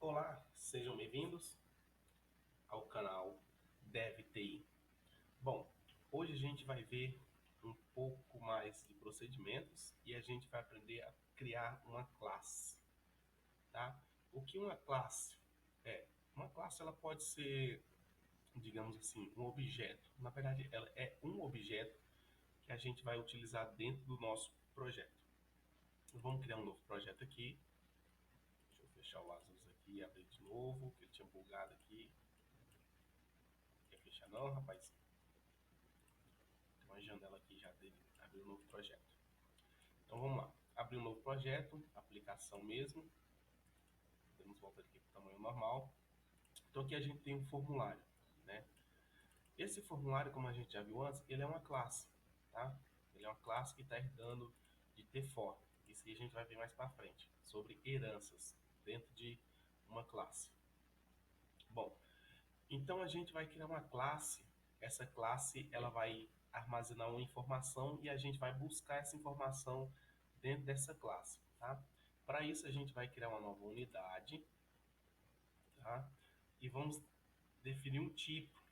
Olá, sejam bem-vindos ao canal DevTI. Bom, hoje a gente vai ver um pouco mais de procedimentos e a gente vai aprender a criar uma classe, tá? O que uma classe é? Uma classe ela pode ser, digamos assim, um objeto. Na verdade, ela é um objeto que a gente vai utilizar dentro do nosso projeto. Vamos criar um novo projeto aqui. Deixa eu fechar o Asus aqui e abrir de novo, que ele tinha bugado aqui. Quer fechar não, rapaz? Tem uma janela aqui já dele, abrir um novo projeto. Então vamos lá, abrir um novo projeto, aplicação mesmo. Podemos voltar aqui para o tamanho normal. Então aqui a gente tem um formulário, né? Esse formulário, como a gente já viu antes, ele é uma classe, tá? Ele é uma classe que está herdando de TForm. Isso que a gente vai ver mais para frente, sobre heranças dentro de uma classe. Bom, então a gente vai criar uma classe. Essa classe ela vai armazenar uma informação e a gente vai buscar essa informação dentro dessa classe, tá? Para isso a gente vai criar uma nova unidade, tá? E vamos definir um tipo,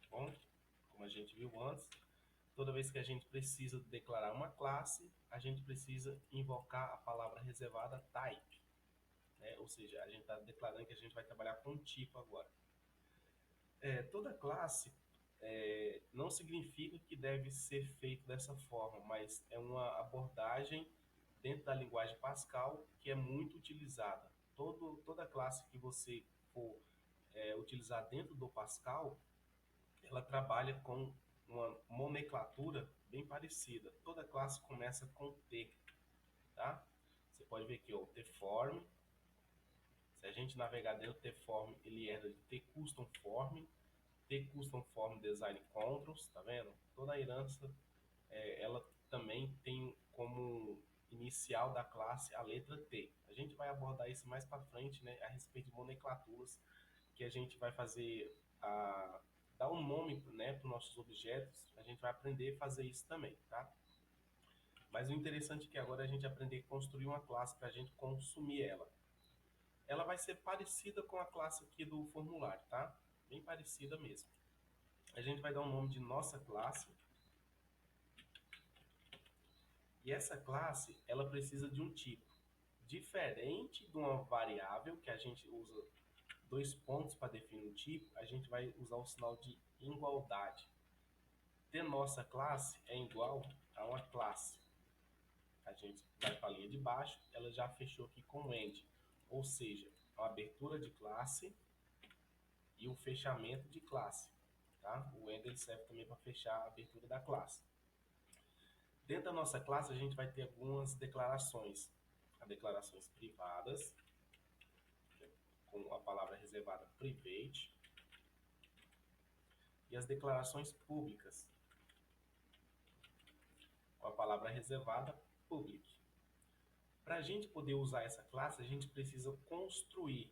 tá bom? Como a gente viu antes, toda vez que a gente precisa declarar uma classe, a gente precisa invocar a palavra reservada type, né? Ou seja, a gente está declarando que a gente vai trabalhar com um tipo agora. Toda classe não significa que deve ser feito dessa forma, mas é uma abordagem dentro da linguagem Pascal que é muito utilizada. Toda classe que você for utilizar dentro do Pascal, ela trabalha com uma nomenclatura bem parecida. Toda classe começa com T, tá? Você pode ver aqui, ó, o tform. Se a gente navegar dentro do tform, ele herda de tcustomform, tcustomform design controls, tá vendo? Toda a herança, ela também tem como inicial da classe a letra T. A gente vai abordar isso mais para frente, né, a respeito de nomenclaturas, que a gente vai fazer dar um nome, né, para os nossos objetos. A gente vai aprender a fazer isso também, tá? Mas o interessante é que agora a gente aprender a construir uma classe para a gente consumir ela. Ela vai ser parecida com a classe aqui do formulário, tá? Bem parecida mesmo. A gente vai dar um nome de nossa classe. E essa classe, ela precisa de um tipo. Diferente de uma variável, que a gente usa dois pontos para definir um tipo, a gente vai usar o sinal de igualdade. Ter nossa classe é igual a uma classe. A gente vai para a linha de baixo, ela já fechou aqui com end. Ou seja, a abertura de classe e o fechamento de classe. Tá? O end ele serve também para fechar a abertura da classe. Dentro da nossa classe, a gente vai ter algumas declarações. As declarações privadas, com a palavra reservada private, e as declarações públicas, com a palavra reservada public. Para a gente poder usar essa classe, a gente precisa construir.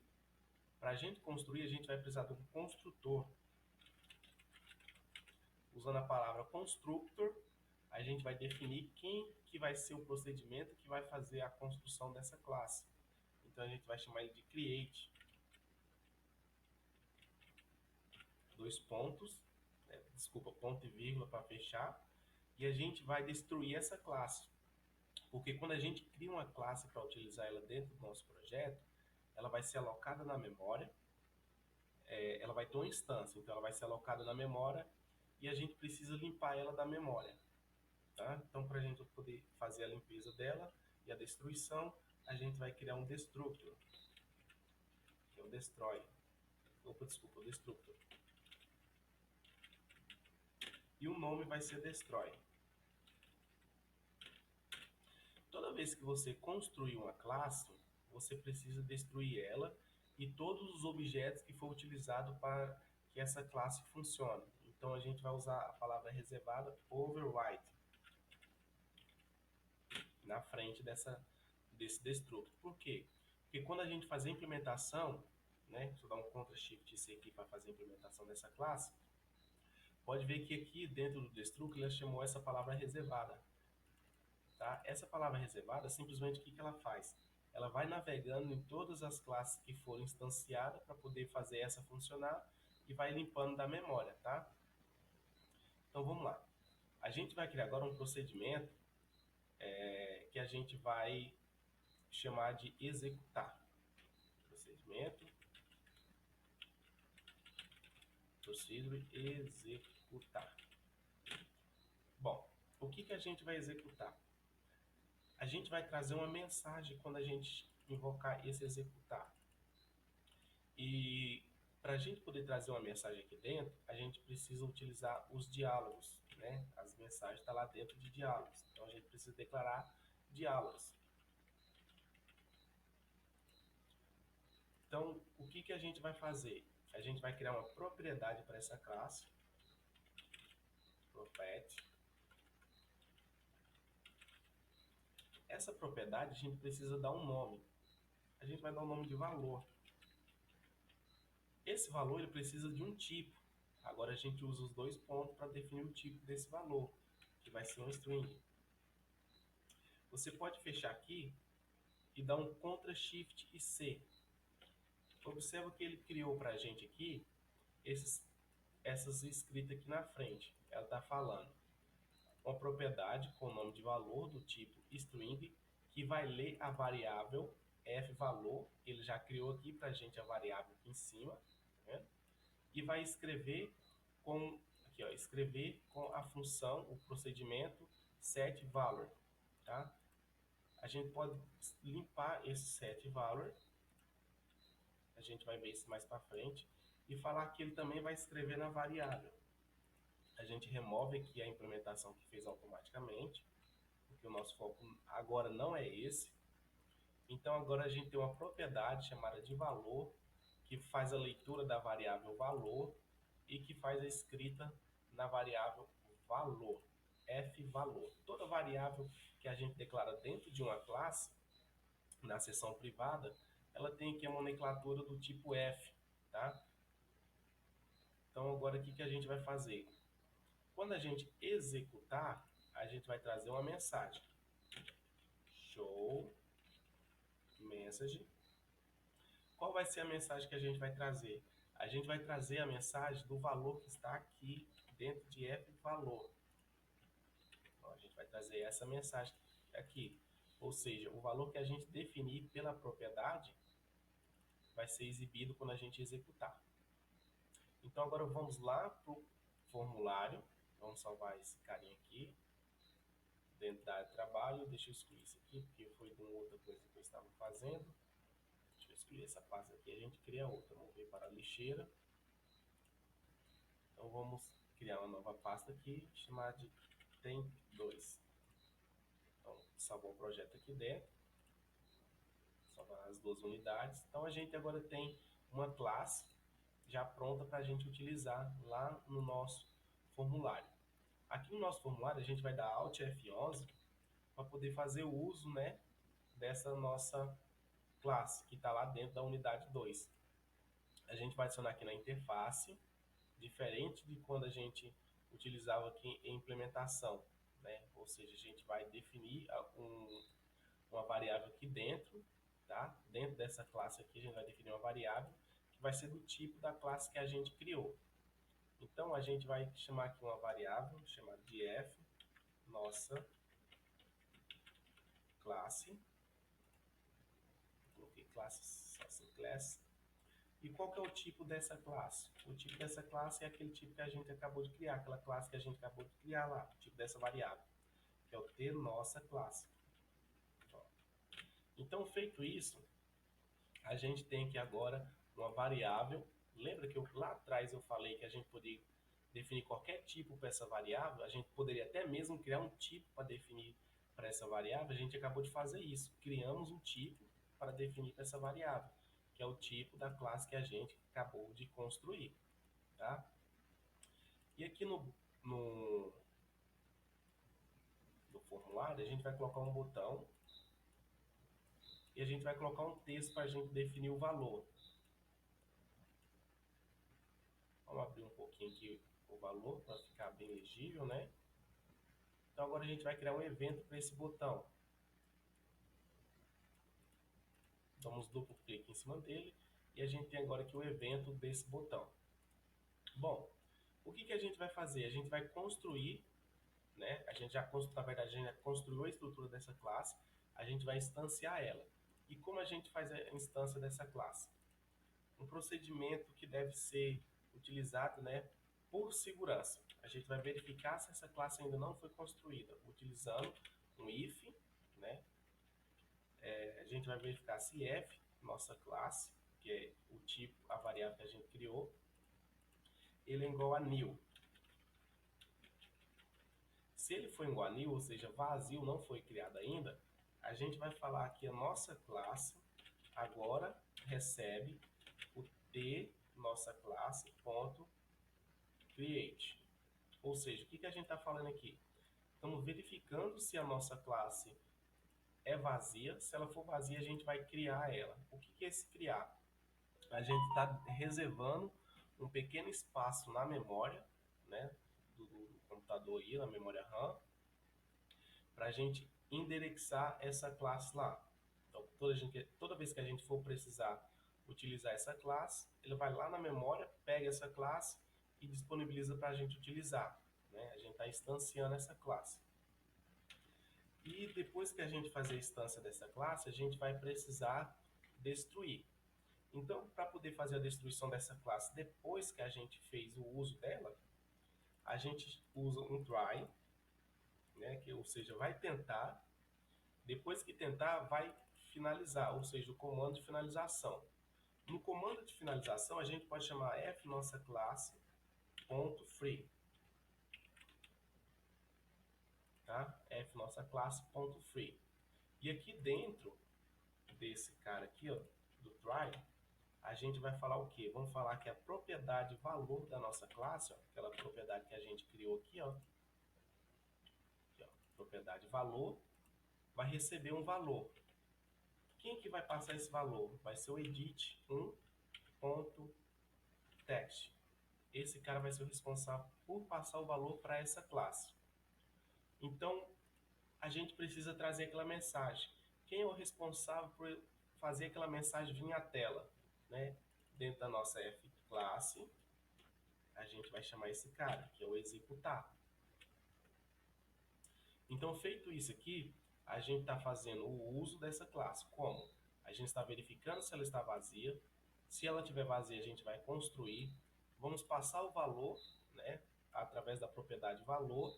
Para a gente construir, a gente vai precisar de um construtor. Usando a palavra constructor, a gente vai definir quem que vai ser o procedimento que vai fazer a construção dessa classe. Então a gente vai chamar ele de create. Dois pontos, desculpa, ponto e vírgula para fechar. E a gente vai destruir essa classe. Porque quando a gente cria uma classe para utilizar ela dentro do nosso projeto, ela vai ser alocada na memória, ela vai ter uma instância, então ela vai ser alocada na memória e a gente precisa limpar ela da memória. Tá? Então, para a gente poder fazer a limpeza dela e a destruição, a gente vai criar um destructor, que é o destroy. Opa, desculpa, o destructor. E o nome vai ser destroy. Toda vez que você construir uma classe, você precisa destruir ela e todos os objetos que for utilizado para que essa classe funcione. Então a gente vai usar a palavra reservada override na frente desse destructor. Por quê? Porque quando a gente fazer a implementação, né, deixa eu dar um Ctrl+Shift+C aqui para fazer a implementação dessa classe, pode ver que aqui dentro do destructor ela chamou essa palavra reservada. Tá? Essa palavra reservada, simplesmente o que ela faz? ela vai navegando em todas as classes que foram instanciadas para poder fazer essa funcionar e vai limpando da memória, tá? Então vamos lá. A gente vai criar agora um procedimento que a gente vai chamar de executar. Procedimento, procedure, executar. Bom, o que a gente vai executar? A gente vai trazer uma mensagem quando a gente invocar esse executar. E para a gente poder trazer uma mensagem aqui dentro, a gente precisa utilizar os diálogos, né? As mensagens estão lá dentro de diálogos. Então a gente precisa declarar diálogos. Então, o que a gente vai fazer? A gente vai criar uma propriedade para essa classe. Property. Essa propriedade a gente precisa dar um nome. A gente vai dar um nome de valor. Esse valor ele precisa de um tipo. Agora a gente usa os dois pontos para definir o tipo desse valor, que vai ser um string. Você pode fechar aqui e dar um Ctrl Shift e C. Observa que ele criou para a gente aqui essas escritas aqui na frente. Ela está falando uma propriedade com o nome de valor do tipo string, que vai ler a variável fValor. Ele já criou aqui para a gente a variável aqui em cima, né? E vai escrever com aqui, ó, escrever com a função, o procedimento setValor, tá? A gente pode limpar esse setValor, a gente vai ver isso mais para frente, e falar que ele também vai escrever na variável. A gente remove aqui a implementação que fez automaticamente, porque o nosso foco agora não é esse. Então agora a gente tem uma propriedade chamada de valor, que faz a leitura da variável valor e que faz a escrita na variável valor, fValor. Toda variável que a gente declara dentro de uma classe, na seção privada, ela tem aqui a nomenclatura do tipo f, tá? Então agora o que a gente vai fazer? Quando a gente executar, a gente vai trazer uma mensagem. Show message. Qual vai ser a mensagem que a gente vai trazer? A gente vai trazer a mensagem do valor que está aqui dentro de fValor. Então, a gente vai trazer essa mensagem aqui. Ou seja, o valor que a gente definir pela propriedade vai ser exibido quando a gente executar. Então agora vamos lá para o formulário. Vamos salvar esse carinha aqui dentro da área de trabalho. Deixa eu excluir isso aqui, porque foi de uma outra coisa que eu estava fazendo. Deixa eu excluir essa pasta aqui, a gente cria outra. Vamos ver para a lixeira. Então vamos criar uma nova pasta aqui, chamada de tem2. Então, salvou o projeto aqui dentro. Salvar as duas unidades. Então a gente agora tem uma classe já pronta para a gente utilizar lá no nosso formulário. Aqui no nosso formulário a gente vai dar Alt F11 para poder fazer o uso, né, dessa nossa classe que está lá dentro da unidade 2. A gente vai adicionar aqui na interface, diferente de quando a gente utilizava aqui em implementação, né? Ou seja, a gente vai definir uma variável aqui dentro, tá? Dentro dessa classe aqui a gente vai definir uma variável que vai ser do tipo da classe que a gente criou. Então a gente vai chamar aqui uma variável chamada de f, nossa classe. Coloquei classe, só assim, class. E qual que é o tipo dessa classe? O tipo dessa classe é aquele tipo que a gente acabou de criar, aquela classe que a gente acabou de criar lá, o tipo dessa variável, que é o T nossa classe. Então, feito isso, a gente tem aqui agora uma variável. Lembra que lá atrás eu falei que a gente poderia definir qualquer tipo para essa variável? A gente poderia até mesmo criar um tipo para definir para essa variável. A gente acabou de fazer isso. Criamos um tipo para definir para essa variável, que é o tipo da classe que a gente acabou de construir, tá? E aqui no formulário a gente vai colocar um botão e a gente vai colocar um texto para a gente definir o valor. Vamos abrir um pouquinho aqui o valor para ficar bem legível, né? Então agora a gente vai criar um evento para esse botão. Damos duplo clique em cima dele e a gente tem agora aqui o evento desse botão. Bom, o que a gente vai fazer? A gente vai construir, né? Na verdade, a gente já construiu a estrutura dessa classe, a gente vai instanciar ela. E como a gente faz a instância dessa classe? Um procedimento que deve ser utilizado, né, por segurança. A gente vai verificar se essa classe ainda não foi construída, utilizando um if, né? A gente vai verificar se f, nossa classe, que é o tipo, a variável que a gente criou, ele é igual a new. Se ele for igual a new, ou seja, vazio, não foi criado ainda, a gente vai falar que a nossa classe agora recebe o t nossa classe ponto create. Ou seja, o que a gente está falando aqui? Estamos verificando se a nossa classe é vazia. Se ela for vazia, a gente vai criar ela. O que é esse criar? A gente está reservando um pequeno espaço na memória, né, do computador aí, na memória RAM, para a gente indexar essa classe lá. Então, toda vez que a gente for precisar utilizar essa classe, ele vai lá na memória, pega essa classe e disponibiliza para a gente utilizar, né? A gente está instanciando essa classe. E depois que a gente fazer a instância dessa classe, a gente vai precisar destruir. Então, para poder fazer a destruição dessa classe depois que a gente fez o uso dela, a gente usa um try, né? Ou seja, vai tentar. Depois que tentar, vai finalizar, ou seja, o comando de finalização. No comando de finalização, a gente pode chamar f nossa classe ponto free, tá? F nossa classe ponto free. E aqui dentro desse cara aqui, ó, do try, a gente vai falar o quê? Vamos falar que a propriedade valor da nossa classe, ó, aquela propriedade que a gente criou aqui, ó, propriedade valor, vai receber um valor. Quem que vai passar esse valor? Vai ser o edit1.text. Esse cara vai ser o responsável por passar o valor para essa classe. Então, a gente precisa trazer aquela mensagem. Quem é o responsável por fazer aquela mensagem vir à tela, né? Dentro da nossa F classe, a gente vai chamar esse cara, que é o executar. Então, feito isso aqui, a gente está fazendo o uso dessa classe. Como? A gente está verificando se ela está vazia. Se ela estiver vazia, a gente vai construir. Vamos passar o valor, né, através da propriedade valor,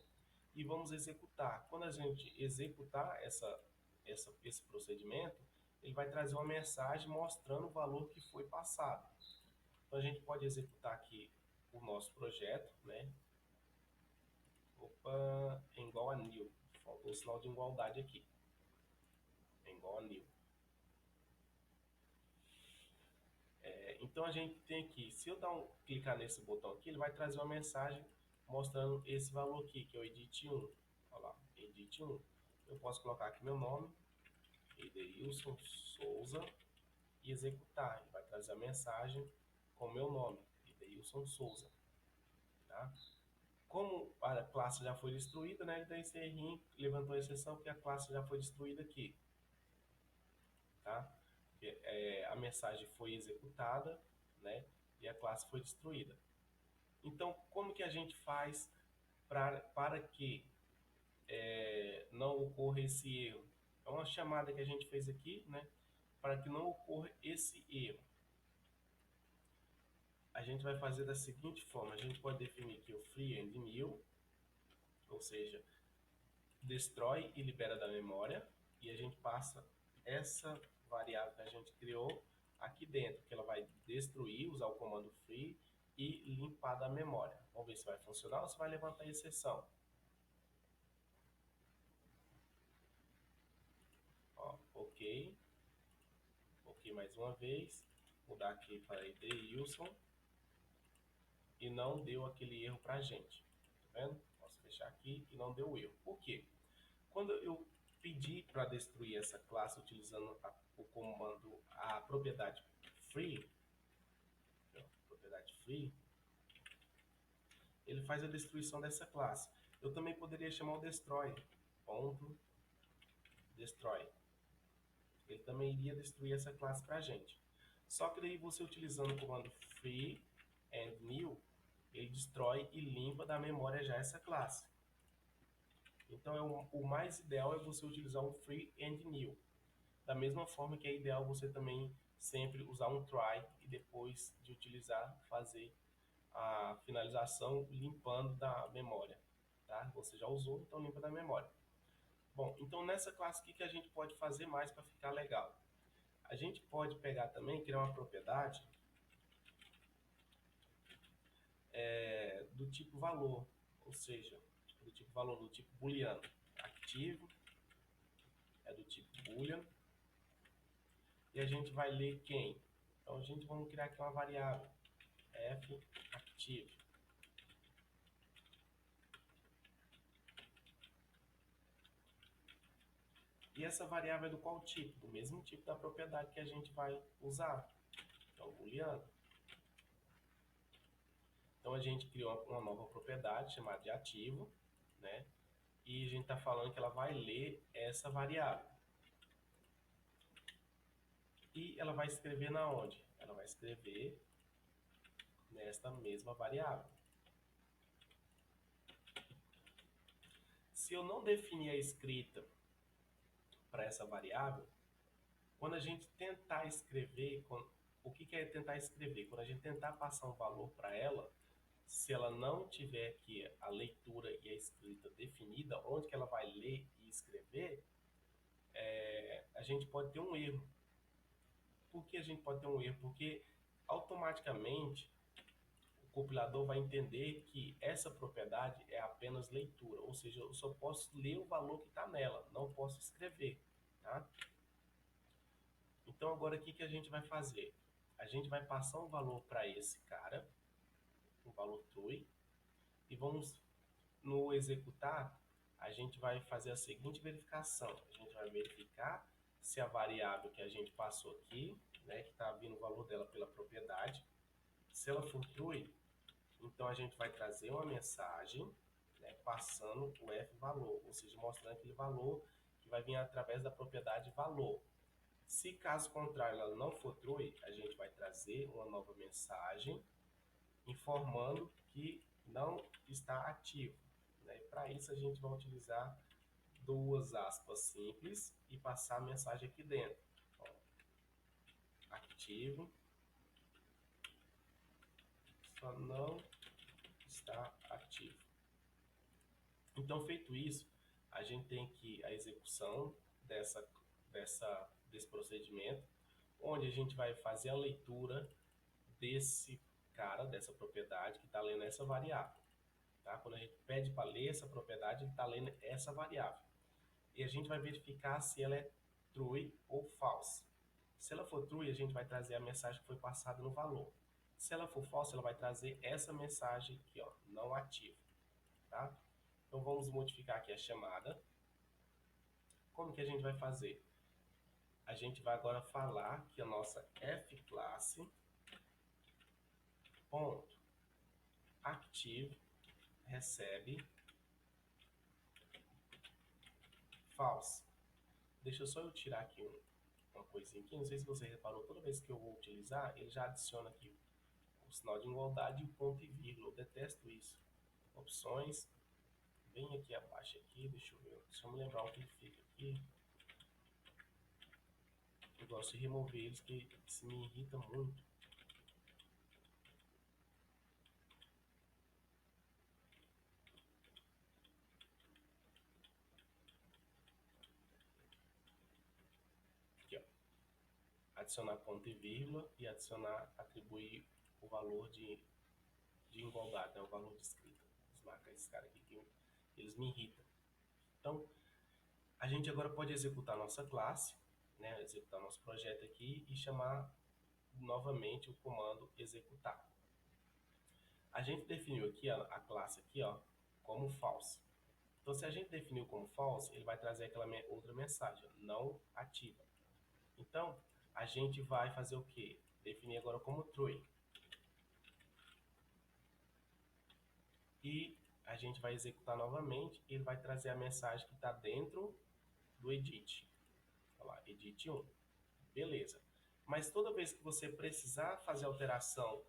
e vamos executar. Quando a gente executar esse procedimento, ele vai trazer uma mensagem mostrando o valor que foi passado. Então, a gente pode executar aqui o nosso projeto, né? Opa, é igual a new. Faltou o sinal de igualdade aqui. É igual a new. Então a gente tem aqui, se eu clicar nesse botão aqui, ele vai trazer uma mensagem mostrando esse valor aqui, que é o edit1. Olha lá, edit1. Eu posso colocar aqui meu nome, Edeilson Souza, e executar. Ele vai trazer a mensagem com meu nome, Edeilson Souza. Tá? Como a classe já foi destruída, né, ele dá esse errinho, levantou a exceção porque a classe já foi destruída aqui. Tá? A mensagem foi executada, né, e a classe foi destruída. Então, como que a gente faz para que não ocorra esse erro? É uma chamada que a gente fez aqui, né, para que não ocorra esse erro. A gente vai fazer da seguinte forma, a gente pode definir aqui o free and new, ou seja, destrói e libera da memória, e a gente passa essa variável que a gente criou aqui dentro, que ela vai destruir, usar o comando free e limpar da memória. Vamos ver se vai funcionar ou se vai levantar a exceção. Ó, ok mais uma vez, mudar aqui para Edeilson, e não deu aquele erro para a gente, tá vendo? Posso fechar aqui e não deu erro. Por quê? Quando eu pedi para destruir essa classe utilizando o comando, a propriedade free, ele faz a destruição dessa classe. Eu também poderia chamar o destroy, ponto destroy. ele também iria destruir essa classe para a gente. Só que daí você utilizando o comando free and new, ele destrói e limpa da memória já essa classe. Então o mais ideal é você utilizar um free and new. Da mesma forma que é ideal você também sempre usar um try e depois de utilizar fazer a finalização limpando da memória. Tá? Você já usou, então limpa da memória. Bom, então nessa classe aqui que a gente pode fazer mais para ficar legal. A gente pode pegar também, criar uma propriedade do tipo valor, ou seja, do tipo valor do tipo booleano. Active é do tipo boolean. E a gente vai ler quem? Então a gente vai criar aqui uma variável f active. E essa variável é do qual tipo? Do mesmo tipo da propriedade que a gente vai usar. Então, booleano. Então a gente criou uma nova propriedade chamada de ativo, né? E a gente está falando que ela vai ler essa variável. E ela vai escrever na onde? Ela vai escrever nesta mesma variável. Se eu não definir a escrita para essa variável, quando a gente tentar escrever, o que é tentar escrever? Quando a gente tentar passar um valor para ela, se ela não tiver aqui a leitura e a escrita definida, onde que ela vai ler e escrever, a gente pode ter um erro. Por que a gente pode ter um erro? Porque automaticamente o compilador vai entender que essa propriedade é apenas leitura, ou seja, eu só posso ler o valor que está nela, não posso escrever. Tá? Então agora o que a gente vai fazer? A gente vai passar um valor para esse cara, um valor true, e vamos no executar, a gente vai fazer a seguinte verificação. A gente vai verificar se a variável que a gente passou aqui, né, que está vindo o valor dela pela propriedade, se ela for true, então a gente vai trazer uma mensagem, né, passando o f valor, ou seja, mostrando aquele valor que vai vir através da propriedade valor. Se caso contrário ela não for true, a gente vai trazer uma nova mensagem informando que não está ativo. Né? Para isso a gente vai utilizar duas aspas simples e passar a mensagem aqui dentro. Ó, ativo só não está ativo. Então, feito isso, a gente tem aqui a execução desse procedimento, onde a gente vai fazer a leitura desse cara, dessa propriedade que está lendo essa variável. Tá? Quando a gente pede para ler essa propriedade, ele está lendo essa variável. E a gente vai verificar se ela é true ou false. Se ela for true, a gente vai trazer a mensagem que foi passada no valor. Se ela for false, ela vai trazer essa mensagem aqui, ó, não ativa. Tá? Então vamos modificar aqui a chamada. Como que a gente vai fazer? A gente vai agora falar que a nossa fclasse ponto active recebe false. Deixa eu só tirar aqui uma coisinha aqui. Não sei se você reparou, toda vez que eu vou utilizar, ele já adiciona aqui o sinal de igualdade e o ponto e vírgula. Eu detesto isso. Opções. Bem aqui abaixo aqui. Deixa eu ver. Deixa eu me lembrar o que fica aqui. Eu gosto de remover eles, que isso me irrita muito. Aqui, ó. Adicionar ponto e vírgula e adicionar, atribuir o valor de igualdade, né? O valor de escrita. Vamos marcar esse cara aqui que eles me irritam. Então, a gente agora pode executar nossa classe, né? Executar nosso projeto aqui e chamar novamente o comando executar. A gente definiu aqui a classe aqui, ó, como false. Então, se a gente definiu como false, ele vai trazer aquela outra mensagem, não ativa. Então, a gente vai fazer o quê? Definir agora como true. E a gente vai executar novamente e ele vai trazer a mensagem que está dentro do edit. Olha lá, edit 1. Beleza. Mas toda vez que você precisar fazer alteração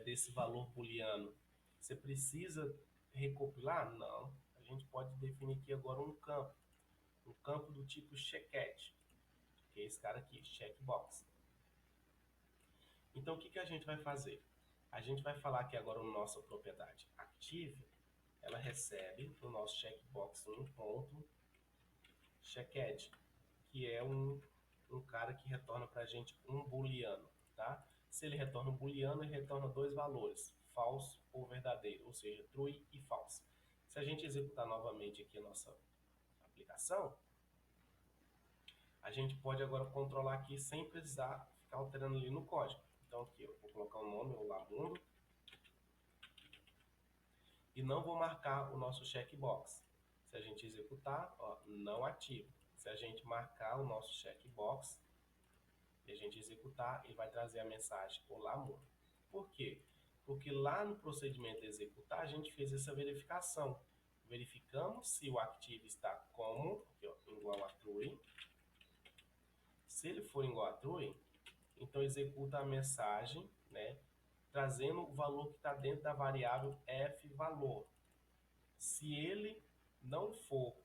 desse valor booleano, você precisa recopilar? Não. A gente pode definir aqui agora um campo do tipo checked, que é esse cara aqui, checkbox. Então, o que a gente vai fazer? A gente vai falar que agora a nossa propriedade active, ela recebe no nosso checkbox um ponto checked, que é um cara que retorna para a gente um booleano, tá? Se ele retorna um booleano, ele retorna dois valores, false ou verdadeiro, ou seja, true e false. Se a gente executar novamente aqui a nossa aplicação, a gente pode agora controlar aqui sem precisar ficar alterando ali no código. Então aqui eu vou colocar o nome, o Lamundo, e não vou marcar o nosso checkbox. Se a gente executar, ó, não ativo. Se a gente marcar o nosso checkbox e a gente executar, ele vai trazer a mensagem Olá Mundo. Por quê? Porque lá no procedimento executar, a gente fez essa verificação. Verificamos se o active está como aqui, ó, igual a true. Se ele for igual a true, então executa a mensagem, né, trazendo o valor que está dentro da variável fValor. Se ele não for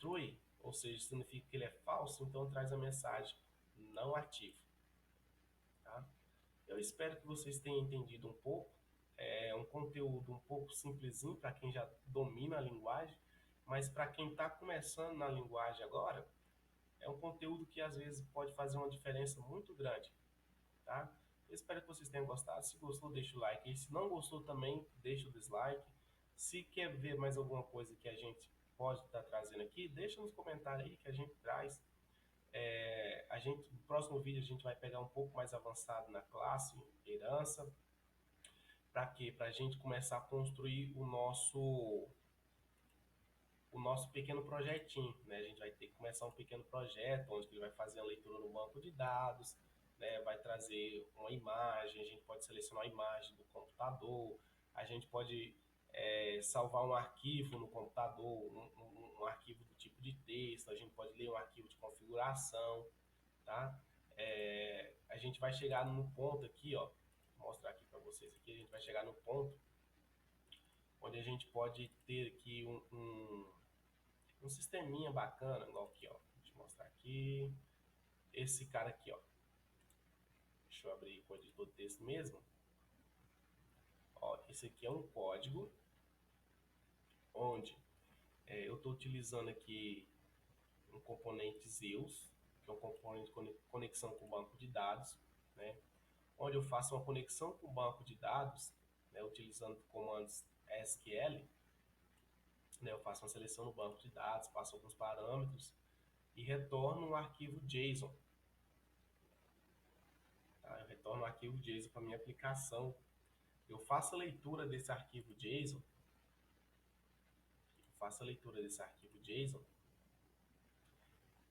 true, ou seja, significa que ele é falso, então traz a mensagem não ativo. Tá? Eu espero que vocês tenham entendido um pouco. É um conteúdo um pouco simplesinho para quem já domina a linguagem, mas para quem está começando na linguagem agora, é um conteúdo que às vezes pode fazer uma diferença muito grande. Tá? Eu espero que vocês tenham gostado. Se gostou, deixa o like. E se não gostou também, deixa o dislike. Se quer ver mais alguma coisa que a gente pode estar trazendo aqui, deixa nos comentários aí que a gente traz. No próximo vídeo a gente vai pegar um pouco mais avançado na classe, herança. Para quê? Para a gente começar a construir o nosso pequeno projetinho, né? A gente vai ter que começar um pequeno projeto, onde ele vai fazer a leitura no banco de dados, né? Vai trazer uma imagem, a gente pode selecionar a imagem do computador, a gente pode salvar um arquivo no computador, um arquivo do tipo de texto, a gente pode ler um arquivo de configuração, tá? A gente vai chegar no ponto aqui, ó, vou mostrar aqui para vocês aqui, a gente vai chegar no ponto onde a gente pode ter aqui um sisteminha bacana, igual aqui, ó. Deixa eu mostrar aqui. Esse cara aqui, ó. Deixa eu abrir com o editor de texto mesmo. Ó, esse aqui é um código onde eu estou utilizando aqui um componente Zeus, que é um componente de conexão com o banco de dados, né? Onde eu faço uma conexão com o banco de dados, né, utilizando comandos SQL, né? Eu faço uma seleção no banco de dados, passo alguns parâmetros e retorno um arquivo JSON. Tá? Eu retorno um arquivo JSON para minha aplicação. Eu faço a leitura desse arquivo JSON.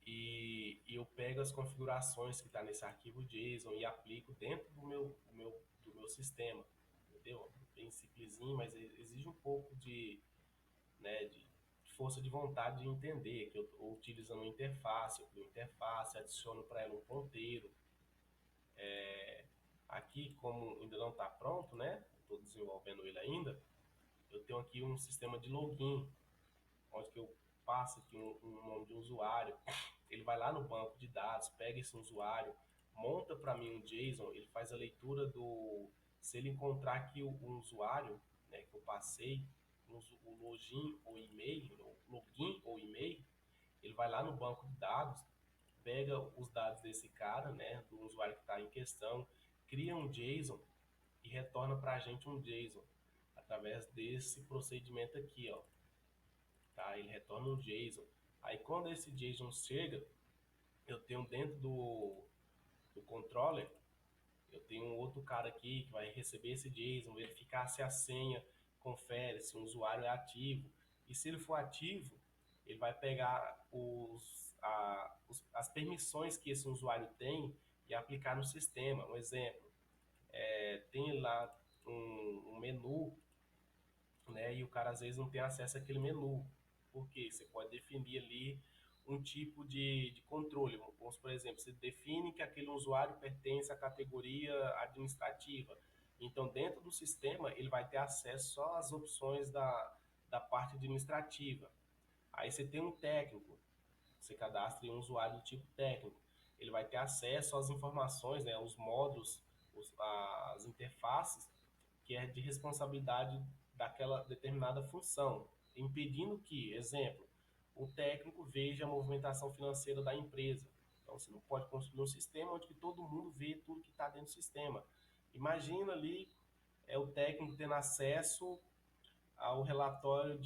E eu pego as configurações que está nesse arquivo JSON e aplico dentro do meu sistema. Entendeu? Bem simplesinho, mas exige um pouco né, de força de vontade de entender, que eu estou utilizando uma interface, eu crio uma interface, adiciono para ela um ponteiro. Aqui, como ainda não está pronto, né, estou desenvolvendo ele ainda, eu tenho aqui um sistema de login, onde que eu passo aqui um nome de usuário, ele vai lá no banco de dados, pega esse usuário, monta para mim um JSON, ele faz a leitura se ele encontrar aqui um usuário, né, que eu passei, o login ou e-mail, ele vai lá no banco de dados, pega os dados desse cara, né, do usuário que está em questão, cria um JSON e retorna para a gente um JSON através desse procedimento aqui, ó. Tá? Ele retorna um JSON. Aí quando esse JSON chega, eu tenho dentro do controller, eu tenho um outro cara aqui que vai receber esse JSON, verificar se a senha confere, se o usuário é ativo. E se ele for ativo, ele vai pegar as permissões que esse usuário tem e aplicar no sistema. Um exemplo, tem lá um menu, né, e o cara às vezes não tem acesso àquele menu. Por quê? Você pode definir ali um tipo de controle. Vamos, por exemplo, você define que aquele usuário pertence à categoria administrativa. Então, dentro do sistema, ele vai ter acesso só às opções da parte administrativa. Aí você tem um técnico, você cadastra um usuário do tipo técnico. Ele vai ter acesso às informações, né, os módulos, as interfaces, que é de responsabilidade daquela determinada função, impedindo que, exemplo, o técnico veja a movimentação financeira da empresa. Então, você não pode construir um sistema onde que todo mundo vê tudo que está dentro do sistema. Imagina ali o técnico tendo acesso ao relatório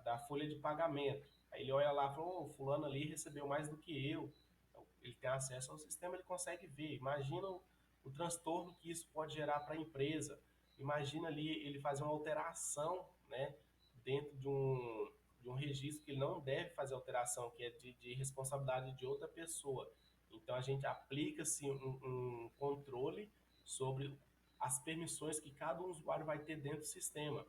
da folha de pagamento. Aí ele olha lá e fala, oh, fulano ali recebeu mais do que eu. Então, ele tem acesso ao sistema, ele consegue ver. Imagina o transtorno que isso pode gerar para a empresa. Imagina ali ele fazer uma alteração, né, dentro de um registro que ele não deve fazer alteração, que é de responsabilidade de outra pessoa. Então a gente aplica-se um controle sobre as permissões que cada usuário vai ter dentro do sistema.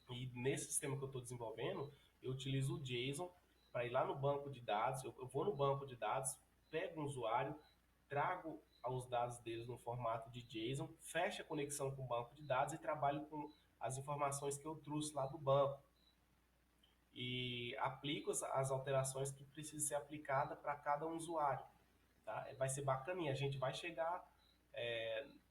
E nesse sistema que eu estou desenvolvendo, eu utilizo o JSON para ir lá no banco de dados. Eu vou no banco de dados, pego um usuário, trago os dados deles no formato de JSON, fecho a conexão com o banco de dados e trabalho com as informações que eu trouxe lá do banco. E aplico as alterações que precisam ser aplicadas para cada usuário. Tá? Vai ser bacaninha. A gente vai chegar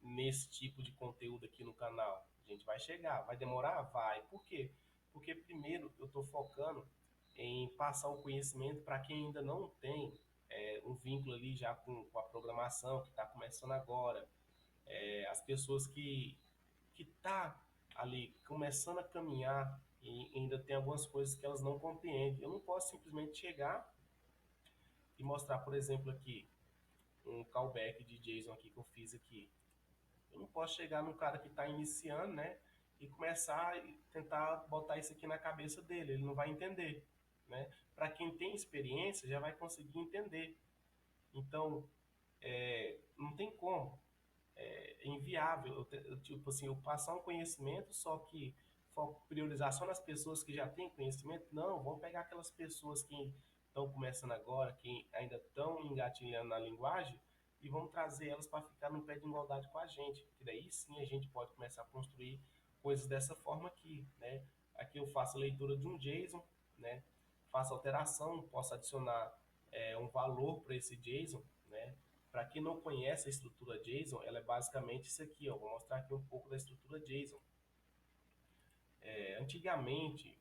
nesse tipo de conteúdo aqui no canal. A gente vai chegar. Vai demorar? Vai. Por quê? Porque primeiro eu estou focando em passar o conhecimento para quem ainda não tem um vínculo ali já com a programação, que está começando agora. As pessoas que tá ali começando a caminhar e ainda tem algumas coisas que elas não compreendem. Eu não posso simplesmente chegar e mostrar, por exemplo, aqui um callback de JSON aqui que eu fiz aqui. Eu não posso chegar num cara que está iniciando, né, e começar a tentar botar isso aqui na cabeça dele. Ele não vai entender, né? Para quem tem experiência já vai conseguir entender. Então, não tem como. É inviável. Tipo assim, eu passar um conhecimento, só que priorizar só nas pessoas que já têm conhecimento. Não, vamos pegar aquelas pessoas que estão começando agora, que ainda estão engatilhando na linguagem, e vamos trazer elas para ficar no pé de igualdade com a gente. Que daí sim a gente pode começar a construir coisas dessa forma aqui, né? Aqui eu faço a leitura de um JSON, né? Faço alteração, posso adicionar um valor para esse JSON, né? Para quem não conhece a estrutura JSON, ela é basicamente isso aqui, ó. Vou mostrar aqui um pouco da estrutura JSON. Antigamente,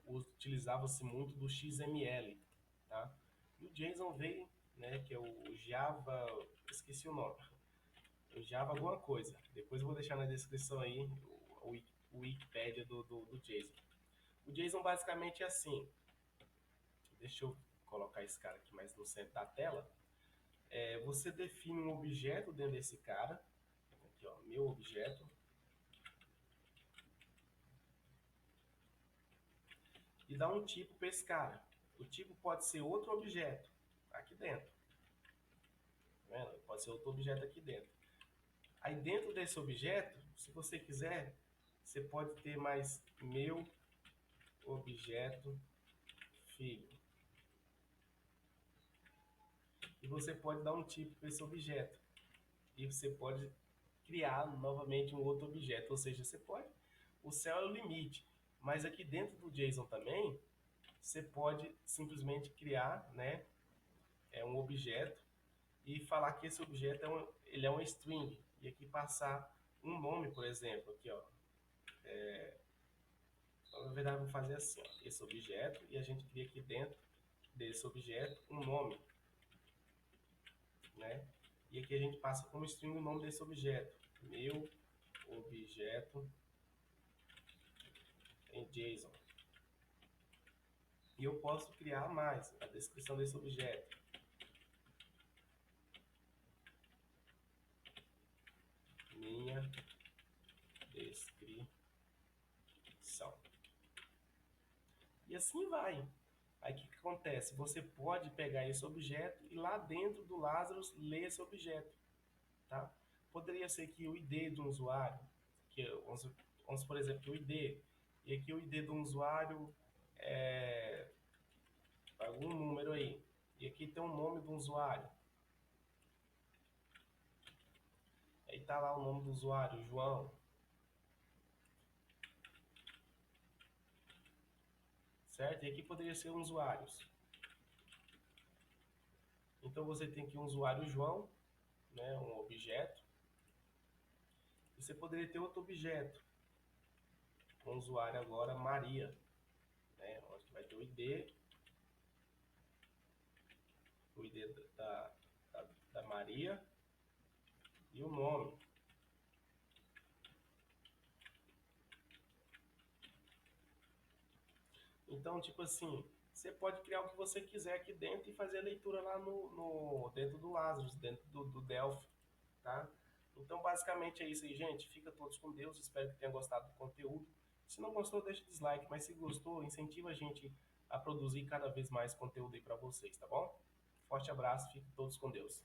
utilizava-se muito do XML, tá? E o JSON veio, né, que é o Java, esqueci o nome, o Java alguma coisa. Depois eu vou deixar na descrição aí o Wikipedia do JSON. O JSON basicamente é assim. Deixa eu colocar esse cara aqui mais no centro da tela. Você define um objeto dentro desse cara. Aqui, ó, meu objeto. E dá um tipo para esse cara. O tipo pode ser outro objeto aqui dentro. Tá vendo? Pode ser outro objeto aqui dentro. Aí dentro desse objeto, se você quiser, você pode ter mais meu objeto filho. E você pode dar um tipo para esse objeto. E você pode criar novamente um outro objeto. Ou seja, você pode... O céu é o limite. Mas aqui dentro do JSON também, você pode simplesmente criar, né, um objeto e falar que esse objeto ele é um string. E aqui passar um nome, por exemplo. Aqui, ó. Na verdade, eu vou fazer assim, ó, esse objeto, e a gente cria aqui dentro desse objeto um nome, né? E aqui a gente passa como string o nome desse objeto. Meu objeto em JSON. E eu posso criar mais a descrição desse objeto. Minha descrição. E assim vai. Aí o que acontece? Você pode pegar esse objeto e lá dentro do Lazarus ler esse objeto. Tá? Poderia ser que o ID do usuário, que vamos por exemplo, que o ID, e aqui o ID do usuário é algum número aí. E aqui tem o nome do usuário. Aí tá lá o nome do usuário, João. Certo? E aqui poderia ser usuários. Então você tem aqui um usuário João, né, um objeto. E você poderia ter outro objeto, um usuário agora Maria, né, onde vai ter o ID da Maria e o nome. Então, tipo assim, você pode criar o que você quiser aqui dentro e fazer a leitura lá dentro do Lazarus, dentro do Delphi, tá? Então, basicamente é isso aí, gente. Fica todos com Deus. Espero que tenham gostado do conteúdo. Se não gostou, deixa o dislike, mas se gostou, incentiva a gente a produzir cada vez mais conteúdo aí para vocês, tá bom? Forte abraço, fiquem todos com Deus.